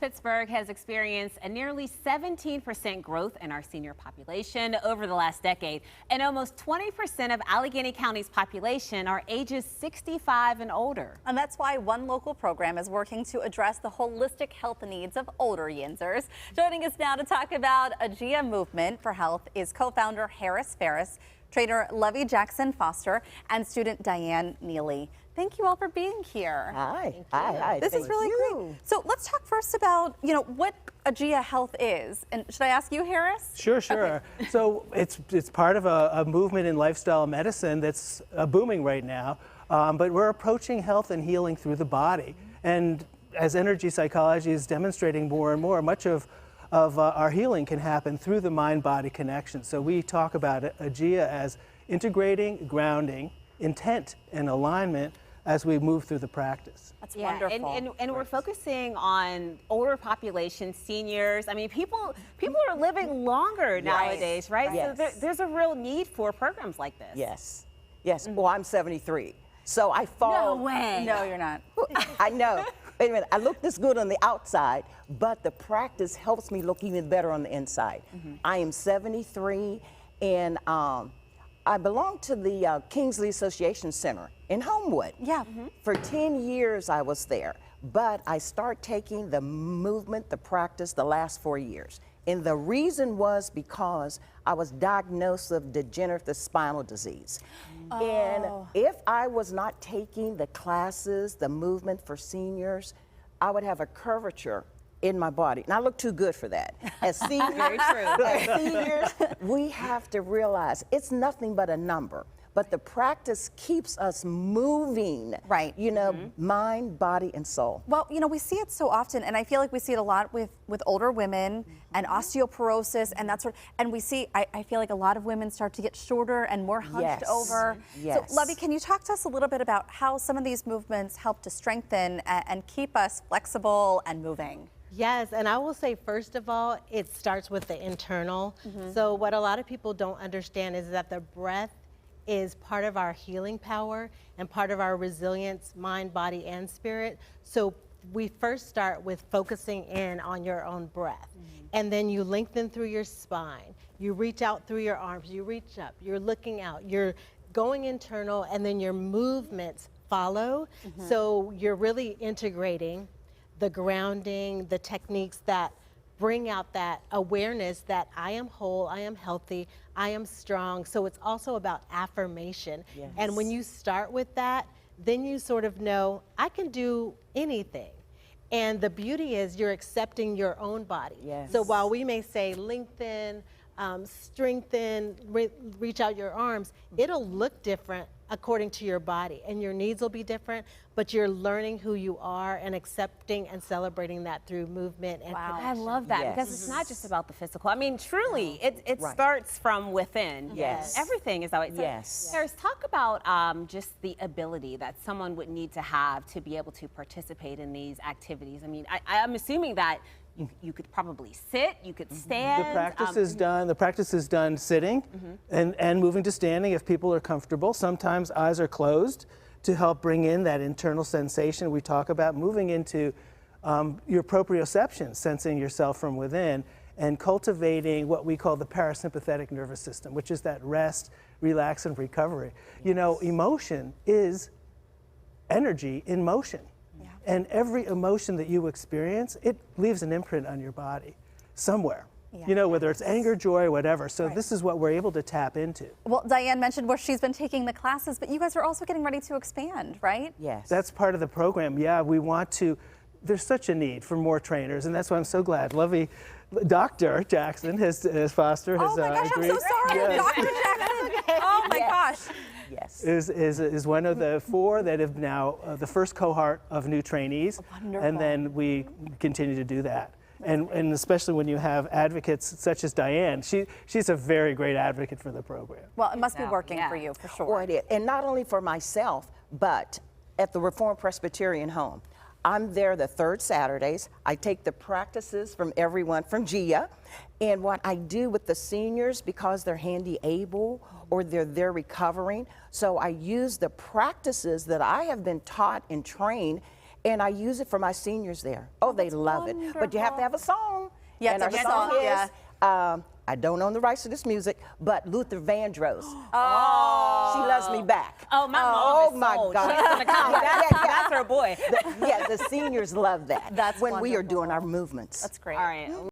Pittsburgh has experienced a nearly 17% growth in our senior population over the last decade, and almost 20% of Allegheny County's population are ages 65 and older. And that's why one local program is working to address the holistic health needs of older yinzers. Joining us now to talk about IGIA Movement for Health is co-founder Ferris, trainer Lovey Jackson Foster, and student Diane Neely. Thank you all for being here. Hi. Hi. This is really great. So let's talk first about, what IGIA Health is. And should I ask you, Harris? Sure. Okay. So it's part of a movement in lifestyle medicine that's booming right now. But we're approaching health and healing through the body. And as energy psychology is demonstrating more and more, much of our healing can happen through the mind-body connection. So we talk about IGIA as integrating, grounding, intent, and alignment as we move through the practice. That's wonderful. And we're focusing on older population, seniors. I mean, people are living longer nowadays, right? Yes. So there's a real need for programs like this. Yes. Well, I'm 73, so I fall. No way. No, you're not. I know. Wait a minute. I look this good on the outside, but the practice helps me look even better on the inside. I am 73, and I belong to the Kingsley Association Center in Homewood. Yeah. For 10 years I was there, but I started taking the movement, the practice, the last 4 years. And the reason was because I was diagnosed with degenerative spinal disease. And if I was not taking the classes, the movement for seniors, I would have a curvature in my body. And I look too good for that. As seniors, we have to realize it's nothing but a number. But the practice keeps us moving, right? Mind, body, and soul. Well, we see it so often, and I feel like we see it a lot with older women and osteoporosis and that sort of, and we see, I feel like a lot of women start to get shorter and more hunched over. Yes. So, Lovey, can you talk to us a little bit about how some of these movements help to strengthen and keep us flexible and moving? Yes, and I will say, first of all, it starts with the internal. So what a lot of people don't understand is that the breath is part of our healing power and part of our resilience, mind, body, and spirit. So we first start with focusing in on your own breath. And then you lengthen through your spine. You reach out through your arms, you reach up, you're looking out, you're going internal, and then your movements follow. So you're really integrating the grounding, the techniques that bring out that awareness that I am whole, I am healthy, I am strong. So it's also about affirmation. Yes. And when you start with that, then you sort of know, I can do anything. And the beauty is you're accepting your own body. Yes. So while we may say lengthen, strengthen, reach out your arms, it'll look different according to your body, and your needs will be different, but you're learning who you are and accepting and celebrating that through movement and Wow, connection. I love that because it's not just about the physical. I mean, truly, it starts from within. Yes. Everything is that way. So, Yes. Ferris, talk about just the ability that someone would need to have to be able to participate in these activities. I mean, I'm assuming that you could probably sit, you could stand. The practice is done sitting and moving to standing if people are comfortable. Sometimes eyes are closed to help bring in that internal sensation we talk about, moving into your proprioception, sensing yourself from within, and cultivating what we call the parasympathetic nervous system, which is that rest, relax, and recovery. Emotion is energy in motion. And every emotion that you experience, it leaves an imprint on your body somewhere. Whether it's anger, joy, whatever. So this is what we're able to tap into. Well, Diane mentioned where she's been taking the classes, but you guys are also getting ready to expand, right? Yes. That's part of the program. Yeah, we want to. There's such a need for more trainers, and that's why I'm so glad Lovey, Dr. Jackson, has Foster has Oh my gosh, agreed. I'm so sorry, Yes. Dr. Jackson. Oh my gosh. Yes. Is one of the 4 that have now the first cohort of new trainees. Wonderful. And then we continue to do that. And especially when you have advocates such as Diane, she's a very great advocate for the program. Well, it must be working for you, for sure. Well, it is. And not only for myself, but at the Reformed Presbyterian Home. I'm there the 3rd Saturdays. I take the practices from everyone from GIA. And what I do with the seniors, because they're handy able or they're recovering, so I use the practices that I have been taught and trained and I use it for my seniors there. Oh, they love it. But you have to have a song. You have and to our have a song song, is, yeah. I don't own the rights to this music, but Luther Vandross. Oh. She loves me back. Oh, my mom Oh is my sold. God. She's gonna come. That's her boy. The seniors love that. That's when we are wonderful. doing our movements. That's great. All right.